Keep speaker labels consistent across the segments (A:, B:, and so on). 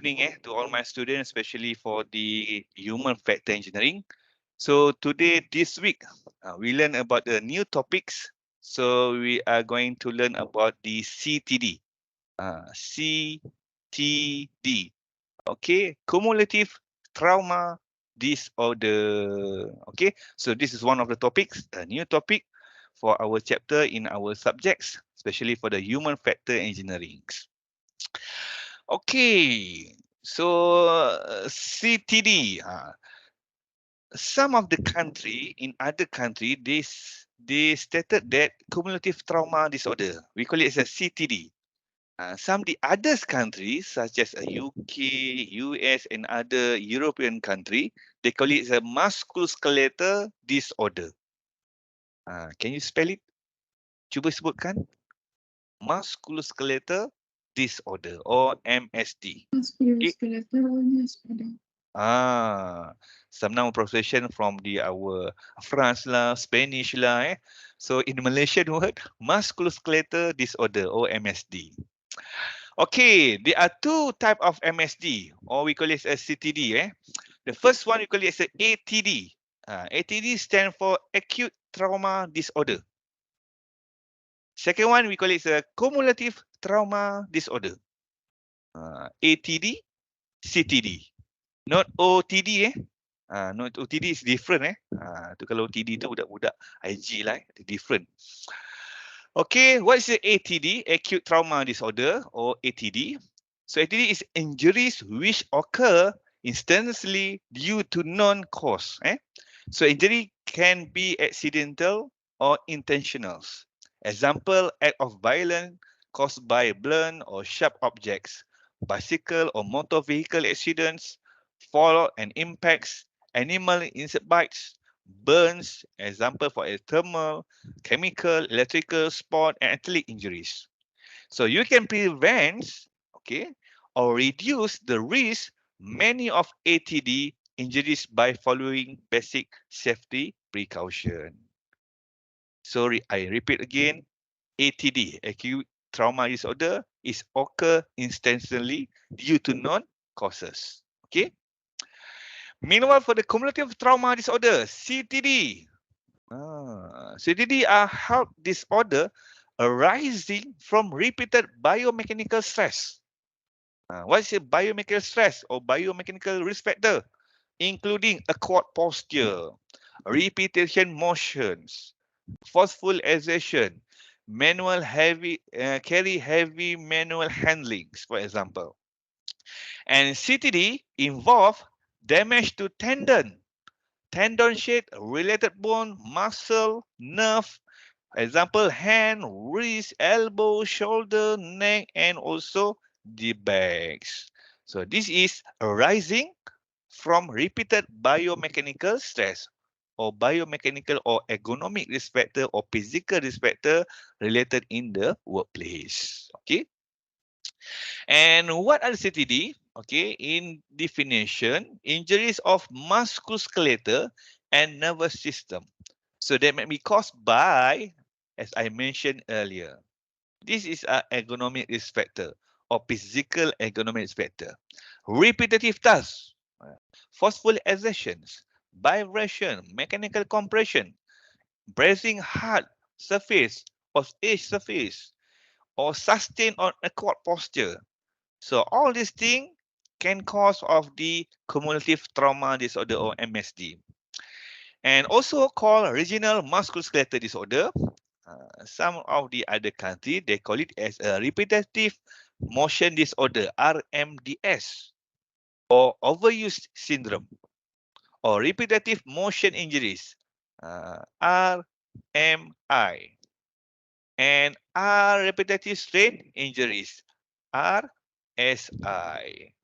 A: evening to all my students, especially for the human factor engineering. So today, this week, we learn about the new topics. So we are going to learn about the CTD. CTD. Okay, cumulative trauma disorder. Okay, so this is one of the topics, a new topic for our chapter in our subjects, especially for the human factor engineering. Okay, so CTD. Some of the country in other country they stated that cumulative trauma disorder. We call it as a CTD. Some the others countries such as UK, US, and other European country, they call it a musculoskeletal disorder. Can you spell it? Cuba sebutkan. Musculoskeletal disorder or MSD. Okay.
B: Musculoskeletal disorder.
A: Some noun pronunciation from the our France lah, Spanish lah. So in Malaysian word, musculoskeletal disorder or MSD. Okay, there are two type of MSD or we call it as CTD. The first one we call it as a ATD. ATD stand for acute trauma disorder. Second one we call it a cumulative trauma disorder. ATD, CTD. Not OTD not OTD is different tu kalau OTD tu budak-budak IG lah different. Okay, what is the ATD? Acute trauma disorder or ATD. So ATD is injuries which occur instantaneously due to non-cause. So injury can be accidental or intentional. Example, act of violence caused by blunt or sharp objects, bicycle or motor vehicle accidents, fall and impacts, animal insect bites, burns, example for a thermal, chemical, electrical, sport, and athletic injuries. So you can prevent, okay, or reduce the risk many of ATD injuries by following basic safety precaution. Sorry, I repeat again. ATD, acute trauma disorder, is occur instantly due to non-causes. Okay. Meanwhile, for the cumulative trauma disorder, CTD. CTD are health disorder arising from repeated biomechanical stress. What is a biomechanical stress or biomechanical risk factor? Including awkward posture, repetition motions, forceful exertion, carry heavy manual handlings, for example. And CTD involve damage to tendon sheath, related bone, muscle, nerve, example, hand, wrist, elbow, shoulder, neck, and also the backs. So this is arising from repeated biomechanical stress or biomechanical or ergonomic risk factor or physical risk factor related in the workplace. Okay. And what are CTD? Okay, in definition, injuries of musculoskeletal and nervous system. So that may be caused by, as I mentioned earlier, this is an ergonomic risk factor or physical ergonomic risk factor. Repetitive tasks, forceful exertions, vibration, mechanical compression, bracing hard surface or edge surface, or sustain on awkward posture. So all these things can cause of the cumulative trauma disorder or MSD. And also called regional musculoskeletal disorder. Some of the other country, they call it as a repetitive motion disorder, RMDS, or overuse syndrome, or repetitive motion injuries, RMI, and R repetitive strain injuries, RSI.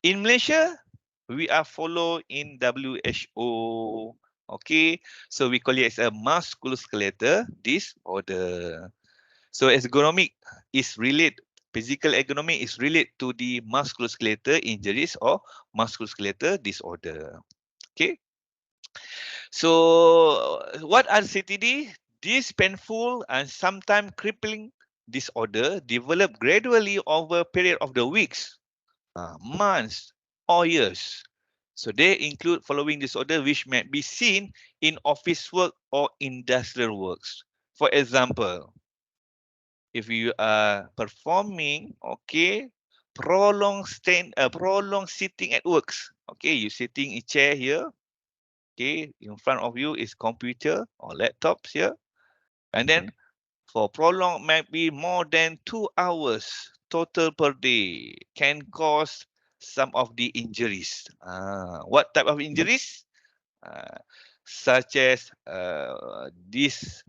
A: In Malaysia, we are follow in WHO. Okay, so we call it as a musculoskeletal disorder. So ergonomic is related, physical ergonomic is related to the musculoskeletal injuries or musculoskeletal disorder. Okay. So what are CTD? This painful and sometimes crippling disorder develop gradually over a period of the weeks months, or years. So they include following disorder which may be seen in office work or industrial works. For example, if you are performing, okay, prolonged sitting at works. Okay, you sitting in chair here. Okay, in front of you is computer or laptops here, and then for prolonged might be more than 2 hours total per day can cause some of the injuries. What type of injuries? Uh, Such as this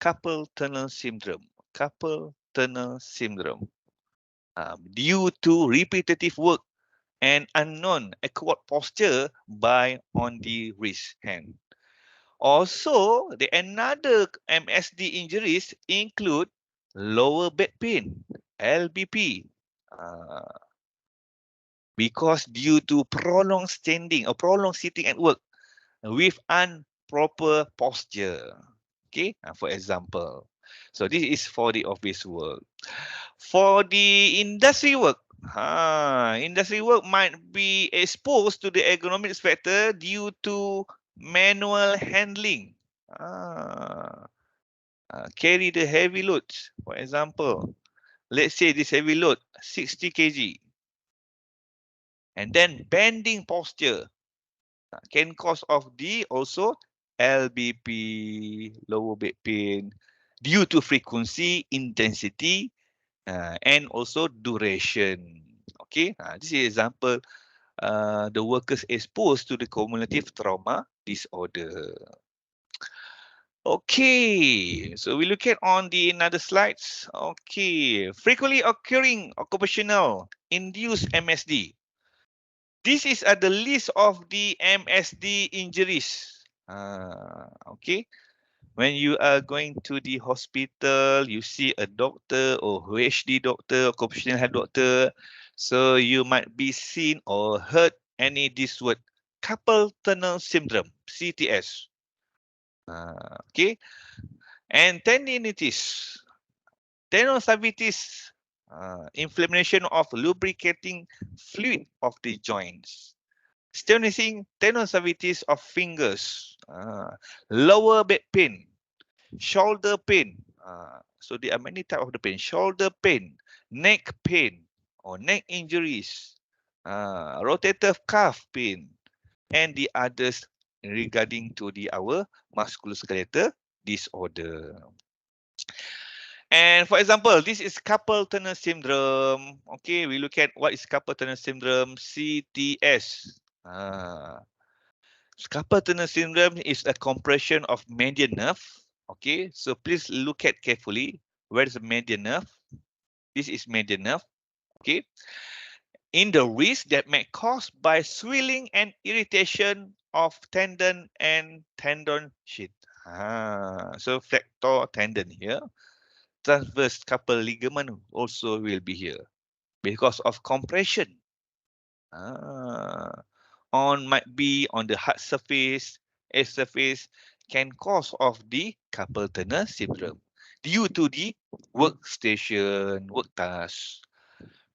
A: carpal tunnel syndrome. Carpal tunnel syndrome. Due to repetitive work and unknown awkward posture by on the wrist hand. Also, the another MSD injuries include lower back pain, LBP, uh, because due to prolonged standing or prolonged sitting at work with improper posture. Okay, for example. So this is for the office work. For the industry work, industry work might be exposed to the ergonomic factor due to manual handling. Carry the heavy loads. For example, let's say this heavy load 60 kg, and then bending posture can cause of the also LBP, lower back pain, due to frequency, intensity, and also duration. Okay, this is example. The workers exposed to the cumulative trauma disorder. Okay, so we look at on the another slides. Okay, frequently occurring occupational induced MSD. This is the list of the MSD injuries. Okay, when you are going to the hospital, you see a doctor or HD doctor, occupational health doctor. So you might be seen or heard any this word, carpal tunnel syndrome, CTS. Okay, and tendinitis, tenosynovitis, inflammation of lubricating fluid of the joints. Stenosis, tenosynovitis of fingers, lower back pain, shoulder pain. So there are many types of the pain. Shoulder pain, neck pain, or neck injuries, rotator cuff pain, and the others regarding to the our musculoskeletal disorder. And for example, this is carpal tunnel syndrome. Okay, we look at what is carpal tunnel syndrome, CTS. Carpal tunnel syndrome is a compression of median nerve. Okay, so please look at carefully. Where is the median nerve? This is median nerve. Okay, in the wrist that may caused by swelling and irritation of tendon and tendon sheath. So flexor tendon here. Transverse carpal ligament also will be here because of compression. Might be on the hard surface, edge surface, can cause of the carpal tunnel syndrome due to the workstation, work task.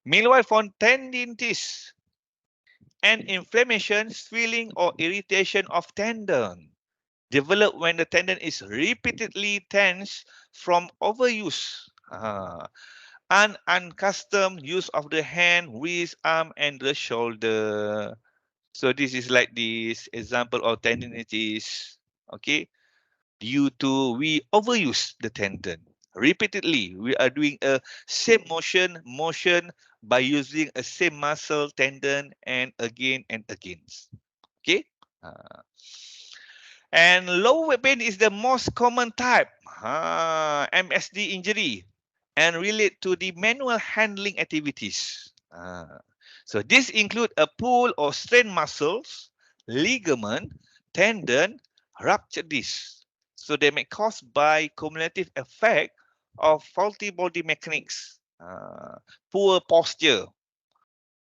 A: Meanwhile, for tendinitis and inflammation, swelling or irritation of tendon develop when the tendon is repeatedly tense from overuse. An unaccustomed use of the hand, wrist, arm, and the shoulder. So this is like this example of tendinitis. Okay, due to we overuse the tendon repeatedly. We are doing a same motion by using a same muscle tendon and again and again. Okay. Uh, and low back pain is the most common type, MSD injury, and relate to the manual handling activities. So this include a pull or strain muscles, ligament, tendon, ruptured disc. So they may cause by cumulative effect of faulty body mechanics, poor posture,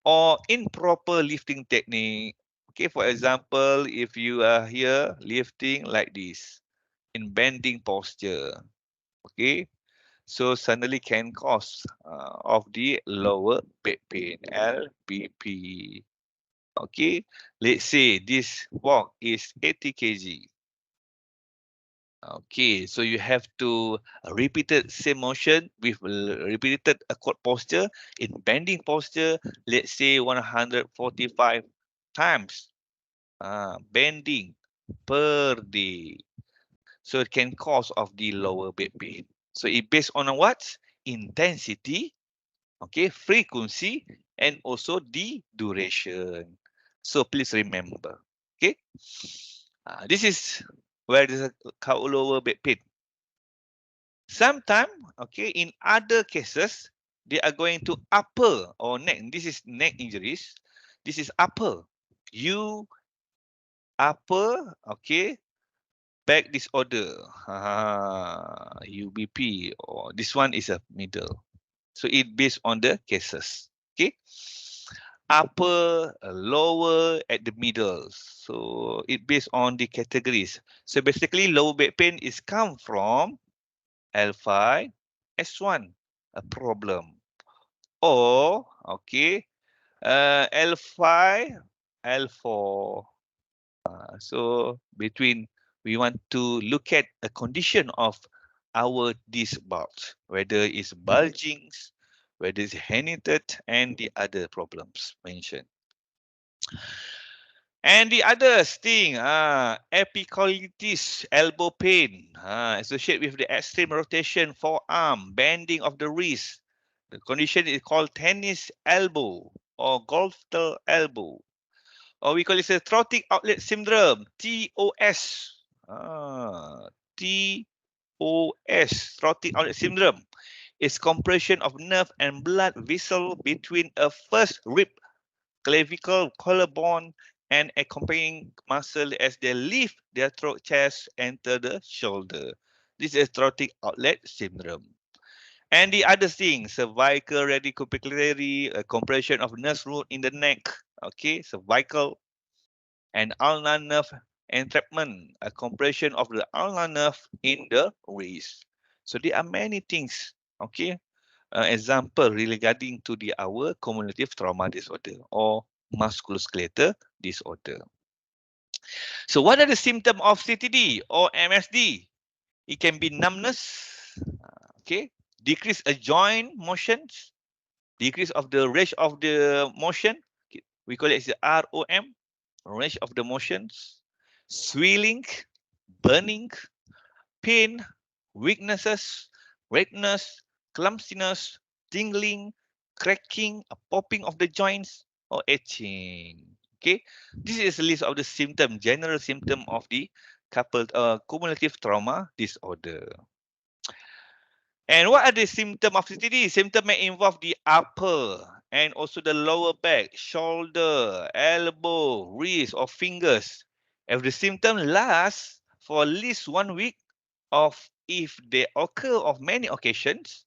A: or improper lifting technique. Okay, for example, if you are here lifting like this in bending posture, okay, So suddenly can cause of the lower back pain, LBP. Okay, let's say this walk is 80 kg. Okay, so you have to repeated same motion with repeated awkward posture in bending posture. Let's say 145 times bending per day. So it can cause of the lower back pain. So it based on what? Intensity, okay, frequency, and also the duration. So please remember, okay? This is where there's a lower back pain. Sometimes, okay, in other cases, they are going to upper or neck. This is neck injuries. This is upper. You upper, okay, back disorder, UBP, or this one is a middle. So it based on the cases. Okay, upper, lower, at the middle. So it based on the categories. So basically, lower back pain is come from L5, S1, a problem, or okay, L5, L4. So between we want to look at a condition of our disc bulge, whether it's bulging, whether it's herniated, and the other problems mentioned. And the other thing, epicollitis, elbow pain, associated with the extreme rotation forearm, bending of the wrist. The condition is called tennis elbow or golf elbow, or we call it a thoracic outlet syndrome, TOS. TOS, thoracic outlet syndrome, is compression of nerve and blood vessel between a first rib, clavicle, collarbone, and accompanying muscle as they lift their throat, chest, enter the shoulder. This is thoracic outlet syndrome. And the other thing, cervical radiculoperitoneal, a compression of nerve root in the neck, okay, cervical, and ulnar nerve entrapment, a compression of the ulnar nerve in the wrist. So there are many things, okay, example regarding to the our cumulative trauma disorder or musculoskeletal disorder. So what are the symptoms of CTD or MSD? It can be numbness, okay, decrease a joint motions, decrease of the range of the motion. We call it as the ROM, range of the motions, swelling, burning, pain, weaknesses, redness, clumsiness, tingling, cracking, a popping of the joints, or itching. Okay, this is a list of the symptom, general symptom of the cumulative trauma disorder. And what are the symptoms of CTD? Symptoms may involve the upper and also the lower back, shoulder, elbow, wrist, or fingers. If the symptom lasts for at least 1 week, of if they occur of many occasions,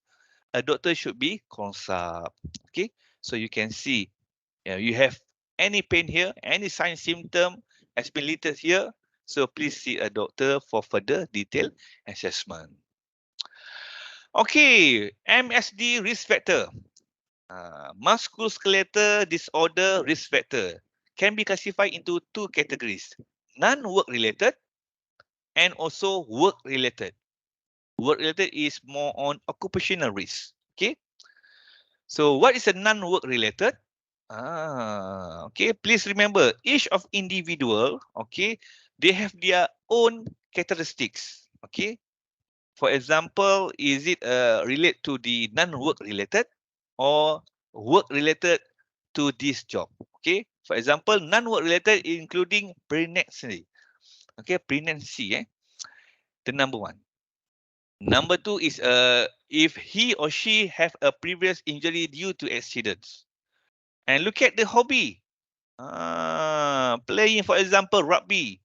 A: a doctor should be consult. Okay, so you can see, you have any pain here, any sign symptom has been listed here. So please see a doctor for further detailed assessment. Okay, MSD risk factor. Musculoskeletal disorder risk factor can be classified into two categories: non-work related and also work related. Work related is more on occupational risk. Okay, so what is a non-work related? Okay, please remember each of individual, okay, they have their own characteristics. Okay, for example, is it relate to the non-work related or work related to this job? Okay, for example, non-work related including pregnancy. Okay, pregnancy, the number one. Number two is if he or she have a previous injury due to accidents. And look at the hobby. Playing, for example, rugby.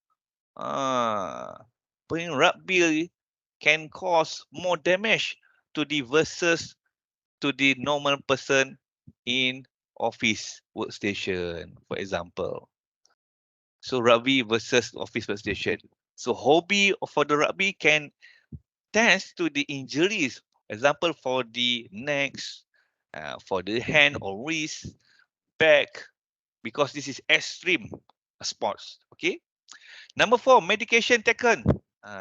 A: Playing rugby can cause more damage to the versus to the normal person in office workstation, for example. So rugby versus office workstation. So hobby for the rugby can tend to the injuries Example for the necks, for the hand or wrist, back, because this is extreme sports. Okay. Number 4, medication taken.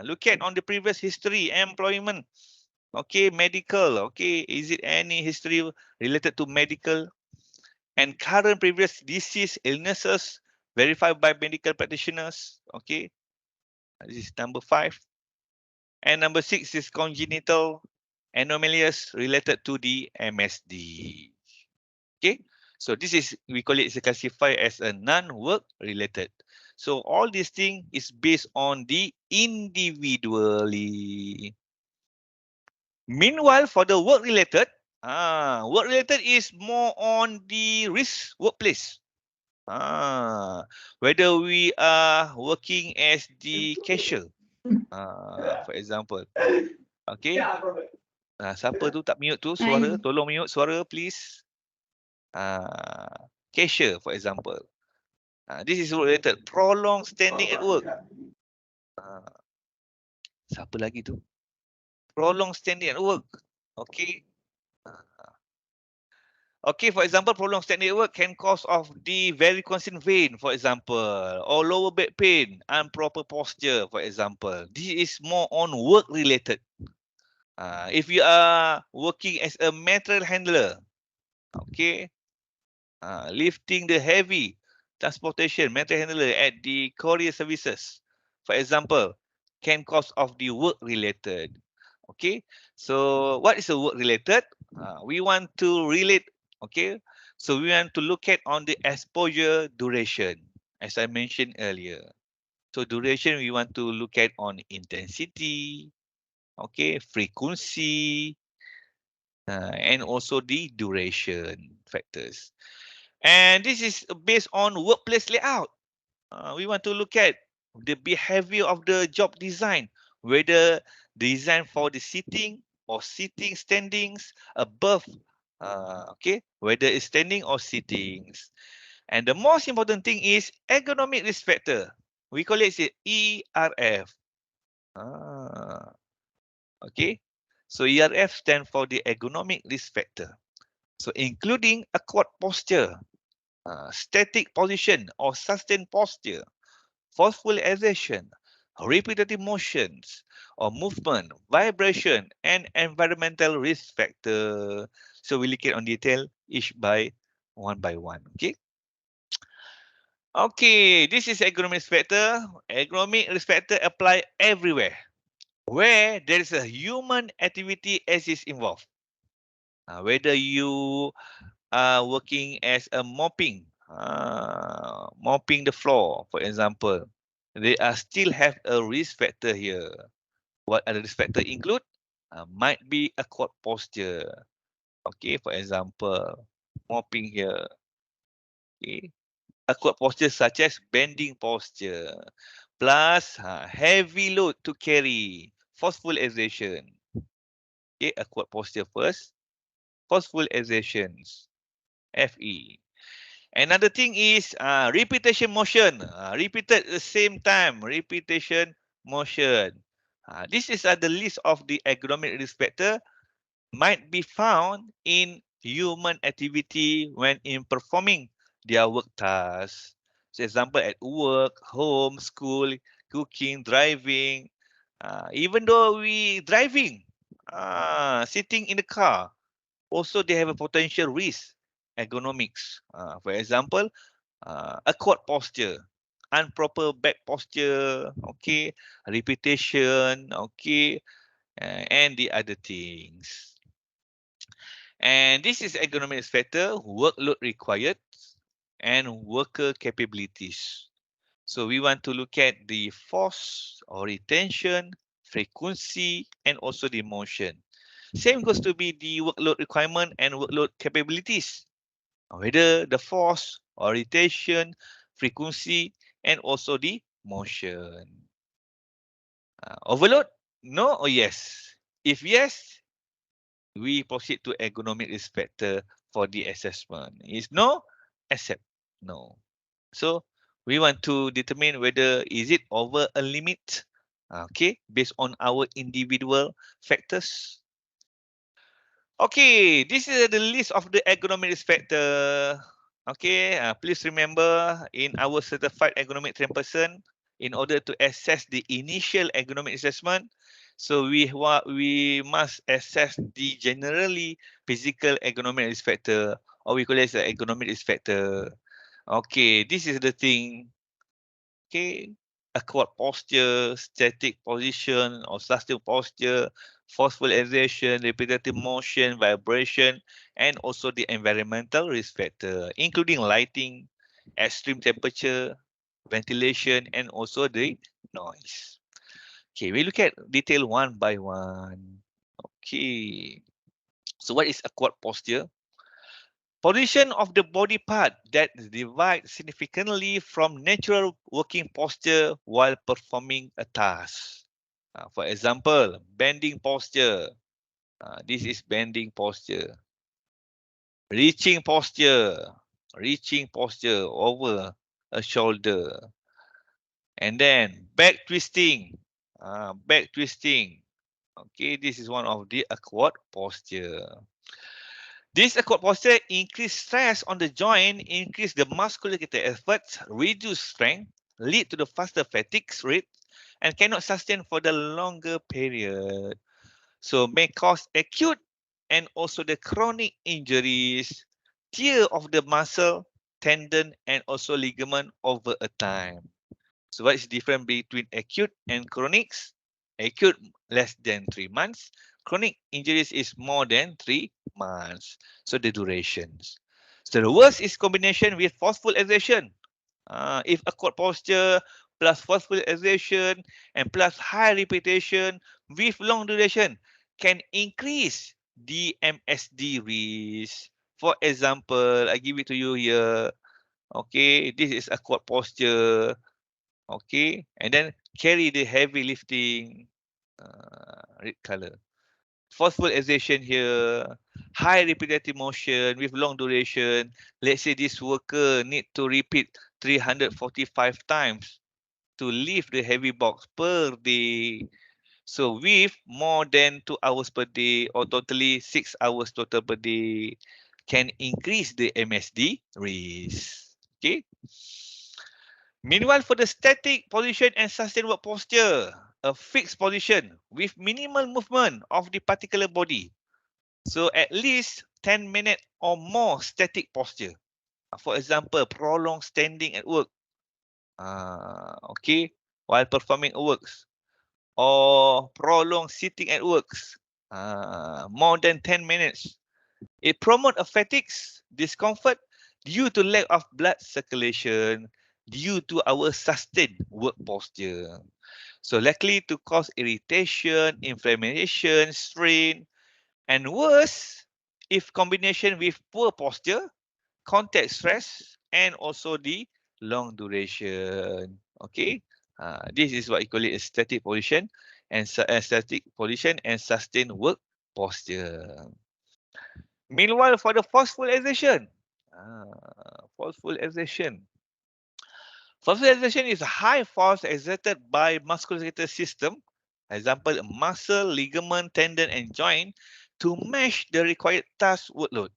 A: Look at on the previous history, employment. Okay, medical. Okay, is it any history related to medical? And current previous disease, illnesses verified by medical practitioners. Okay, this is number 5. And number 6 is congenital anomalies related to the MSD. Okay, so this is, we call it, classified as a non-work related. So all these things is based on the individually. Meanwhile, for the work related is more on the risk workplace. Whether we are working as the cashier, for example. Okay. Siapa tu tak mute tu suara? Tolong mute suara, please. Cashier, for example. This is work related. Prolonged standing at work. Siapa lagi tu? Prolonged standing at work. Okay. Okay, for example, prolonged standing at work can cause of the varicose vein, for example, or lower back pain, improper posture, for example. This is more on work related. If you are working as a material handler, okay, lifting the heavy transportation, material handler at the courier services, for example, can cause of the work related. Okay, so what is a work related? We want to relate. Okay, so we want to look at on the exposure duration, as I mentioned earlier. So duration, we want to look at on intensity, okay, frequency, and also the duration factors. And this is based on workplace layout. We want to look at the behavior of the job design, whether design for the sitting or sitting standings above, okay, whether it's standing or sittings. And the most important thing is ergonomic risk factor. We call it ERF. Okay, so ERF stands for the ergonomic risk factor. So including awkward posture, static position or sustained posture, forceful exertion, repetitive motions or movement, vibration, and environmental risk factor. So we look at on detail each by one. Okay. Okay, this is ergonomic risk factor. Ergonomic risk factor apply everywhere where there is a human activity as is involved. Whether you are working as a mopping the floor, for example, they are still have a risk factor here. What other risk factor include? Might be awkward posture. Okay, for example, mopping here. Okay, awkward posture such as bending posture, plus heavy load to carry, forceful exertion. Okay, awkward posture first, forceful exertions, FE. Another thing is repetition motion. Repeated at the same time. Repetition motion. This is the list of the ergonomic risk factor might be found in human activity when in performing their work tasks. So example, at work, home, school, cooking, driving. Even though we driving, sitting in the car, also they have a potential risk ergonomics. For example, awkward posture, improper back posture, okay, repetition, okay, and the other things. And this is ergonomic factor, workload required, and worker capabilities. So we want to look at the force or retention, frequency, and also the motion. Same goes to be the workload requirement and workload capabilities. Whether the force or retention, frequency, and also the motion. Overload? No or yes? If yes, we proceed to ergonomic risk factor for the assessment. Is no, accept no. So we want to determine whether is it over a limit, okay, based on our individual factors. Okay, this is the list of the ergonomic risk factor. Okay, please remember in our certified ergonomic trained person, in order to assess the initial ergonomic assessment, so we must assess the generally physical ergonomic risk factor, or we call it as the ergonomic risk factor. Okay, this is the thing. Okay, acquired posture, static position or sustained posture, forceful exertion, repetitive motion, vibration, and also the environmental risk factor, including lighting, extreme temperature, ventilation, and also the noise. Okay, we look at detail one by one. Okay, so what is acquired posture? Position of the body part that divide significantly from natural working posture while performing a task. For example, bending posture. This is bending posture. Reaching posture. Reaching posture over a shoulder. And then back twisting. Back twisting. Okay, this is one of the acquired posture. This acquired posture increase stress on the joint, increase the musculoskeletal efforts, reduce strength, lead to the faster fatigue rate, and cannot sustain for the longer period. So may cause acute and also the chronic injuries, tear of the muscle, tendon, and also ligament over a time. So what is the difference between acute and chronics? Acute less than 3 months. Chronic injuries is more than 3 months. So the durations. So the worst is combination with forceful exertion. If acquired posture plus forceful exertion and plus high repetition with long duration can increase the MSD risk. For example, I give it to you here. Okay, this is acquired posture. Okay, and then carry the heavy lifting, red color. Forceful exertion here, high repetitive motion with long duration. Let's say this worker need to repeat 345 times to lift the heavy box per day. So with more than 2 hours per day or totally 6 hours total per day can increase the MSD risk. Okay. Meanwhile, for the static position and sustained work posture, a fixed position with minimal movement of the particular body. So at least 10 minutes or more static posture. For example, prolonged standing at work. Okay, while performing works. Or prolonged sitting at works. More than 10 minutes. It promotes a fatigue, discomfort due to lack of blood circulation due to our sustained work posture. So likely to cause irritation, inflammation, strain, and worse if combination with poor posture, contact stress, and also the long duration. Okay, this is what you call it a static position and static position and sustained work posture. Meanwhile, for the forceful exertion, forceful exertion. Forceful exertion is a high force exerted by musculoskeletal system, example, muscle, ligament, tendon, and joint, to match the required task workload.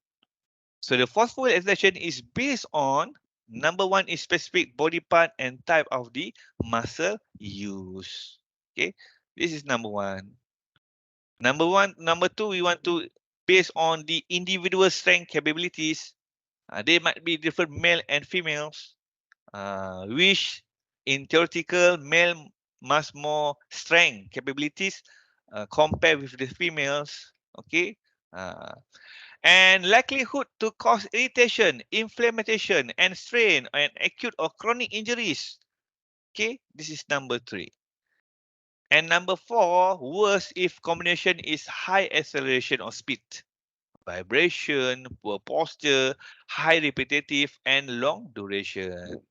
A: So the forceful exertion is based on number one is specific body part and type of the muscle used. Okay, this is number one. Number two, we want to based on the individual strength capabilities. They might be different male and females, which in theoretical male must more strength capabilities compared with the females. Okay, uh, and likelihood to cause irritation, inflammation, and strain and acute or chronic injuries. Okay, this is number three. And number four, worse if combination is high acceleration or speed, vibration, poor posture, high repetitive, and long duration.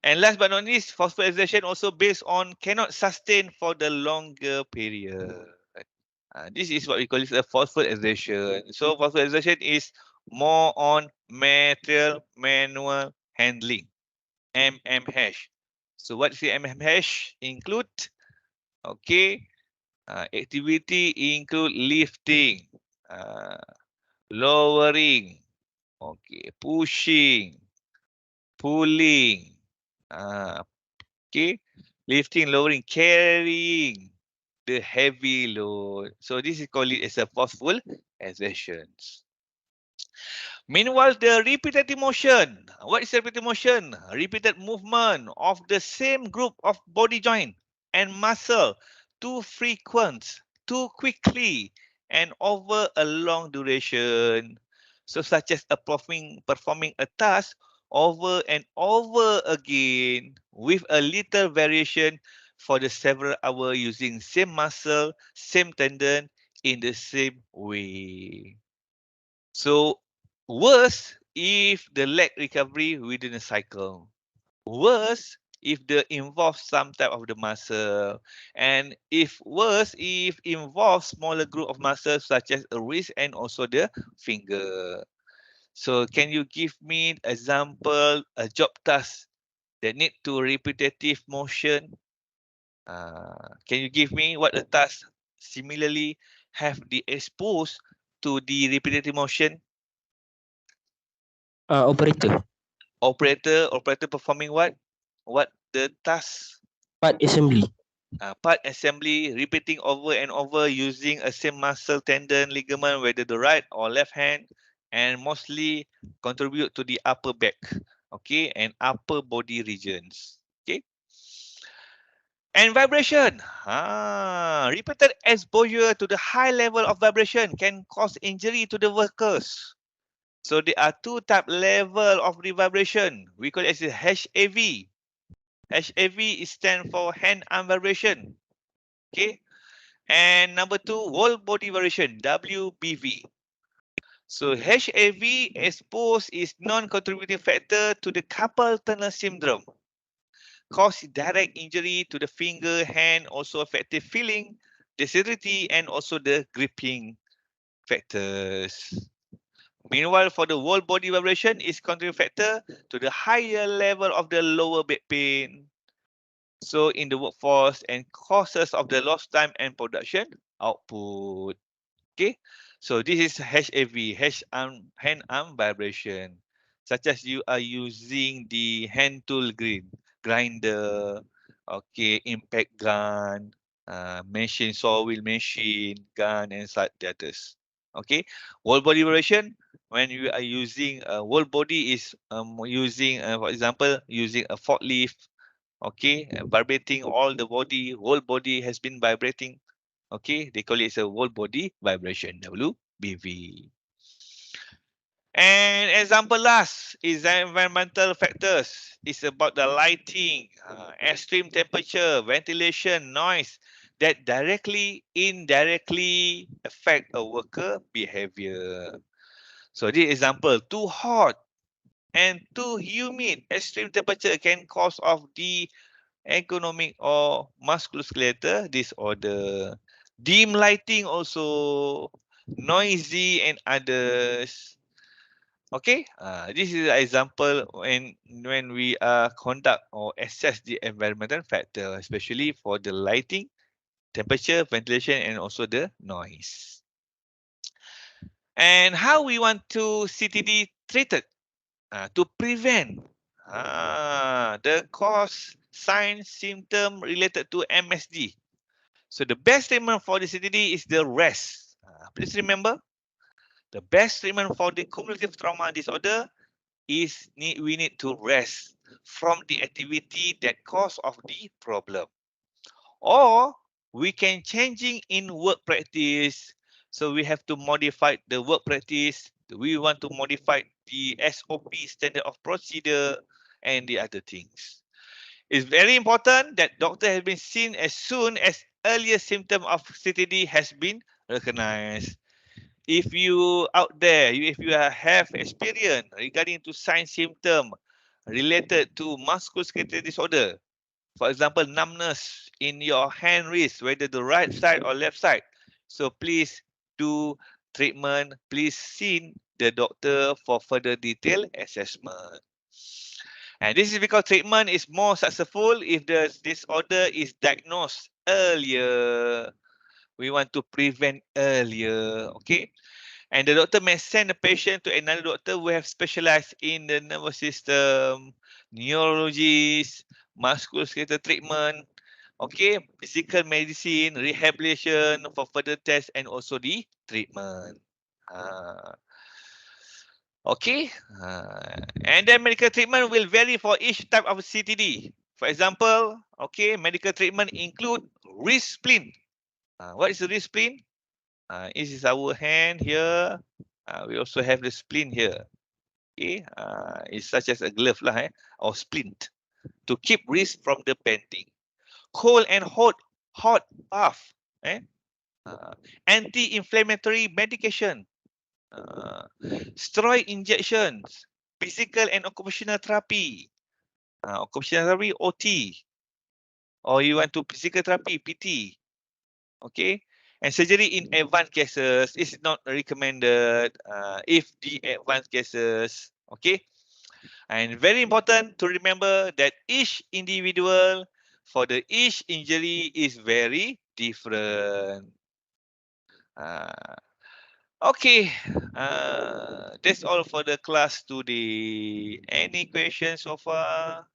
A: And last but not least, forceful exertion also based on cannot sustain for the longer period. This is what we call it a forceful exertion. So forceful exertion is more on material manual handling, MMH. So what is the MMH include? Okay, activity include lifting, Lowering. Okay. Pushing. Pulling. Okay. Lifting, lowering, carrying the heavy load. So this is called it as a forceful exertions. Meanwhile, the repetitive motion. What is repetitive motion? Repeated movement of the same group of body joint and muscle too frequent, too quickly, and over a long duration. So such as performing a task over and over again with a little variation for the several hours using same muscle, same tendon in the same way. So worse if the leg recovery within a cycle. Worse if the involves some type of the muscle. And if worse if involves smaller group of muscles such as a wrist and also the finger. So can you give me example a job task that need to repetitive motion? Can you give me what a task similarly have the exposed to the repetitive motion?
B: Operator.
A: Operator performing what? What the task?
B: Part assembly.
A: Part assembly, repeating over and over using a same muscle, tendon, ligament, whether the right or left hand, and mostly contribute to the upper back, okay, and upper body regions, okay. And vibration. Repeated exposure to the high level of vibration can cause injury to the workers. So there are two type level of the vibration. We call it as a HAV. HAV is stand for hand arm vibration. Okay. And number two, whole body vibration, WBV. So HAV exposed is non-contributing factor to the carpal tunnel syndrome. Cause direct injury to the finger, hand, also affected feeling, dexterity, and also the gripping factors. Meanwhile, for the whole body vibration is contributing factor to the higher level of the lower back pain. So in the workforce and causes of the lost time and production output. Okay. So this is HAV, hand arm vibration. Such as you are using the hand tool grinder, okay, impact gun, machine, saw wheel machine, gun, and such the others. Okay. Whole body vibration, when you are using whole body is using, for example, using a forklift, okay, vibrating all the body, whole body has been vibrating. Okay, they call it as a whole body vibration, WBV. And example last is environmental factors. It's about the lighting, extreme temperature, ventilation, noise that directly, indirectly affect a worker behavior. So this example, too hot and too humid, extreme temperature can cause of the ergonomic or musculoskeletal disorder. Dim lighting also, noisy and others. Okay, this is an example when we conduct or assess the environmental factor, especially for the lighting, temperature, ventilation, and also the noise. And how we want to CTD treated to prevent the cause, sign, symptom related to MSD. So the best treatment for the CTD is the rest. Please remember, the best treatment for the cumulative trauma disorder is we need to rest from the activity that cause of the problem. Or we can changing in work practice. So we have to modify the work practice. We want to modify the SOP, standard of procedure, and the other things. It's very important that doctor has been seen as soon as earlier symptom of CTD has been recognized. If you out there, if you have experience regarding to sign symptom related to musculoskeletal disorder, for example, numbness in your hand, wrist, whether the right side or left side, so please do treatment. Please see the doctor for further detailed assessment. And this is because treatment is more successful if the disorder is diagnosed earlier. We want to prevent earlier, okay? And the doctor may send the patient to another doctor who have specialized in the nervous system, neurologist, musculoskeletal treatment, okay, physical medicine, rehabilitation for further tests and also the treatment. Okay, and then medical treatment will vary for each type of CTD. For example, okay, medical treatment include wrist splint. What is a wrist splint? This is our hand here. We also have the splint here. Okay, it's such as a glove lah, or splint to keep wrist from the bending. Cold and hot bath. Anti-inflammatory medication. Steroid injections. Physical and occupational therapy. Occupational therapy, OT. Or you want to physical therapy, PT. Okay. And surgery in advanced cases is not recommended if the advanced cases. Okay. And very important to remember that each individual for the each injury is very different. Okay, that's all for the class today. Any questions so far?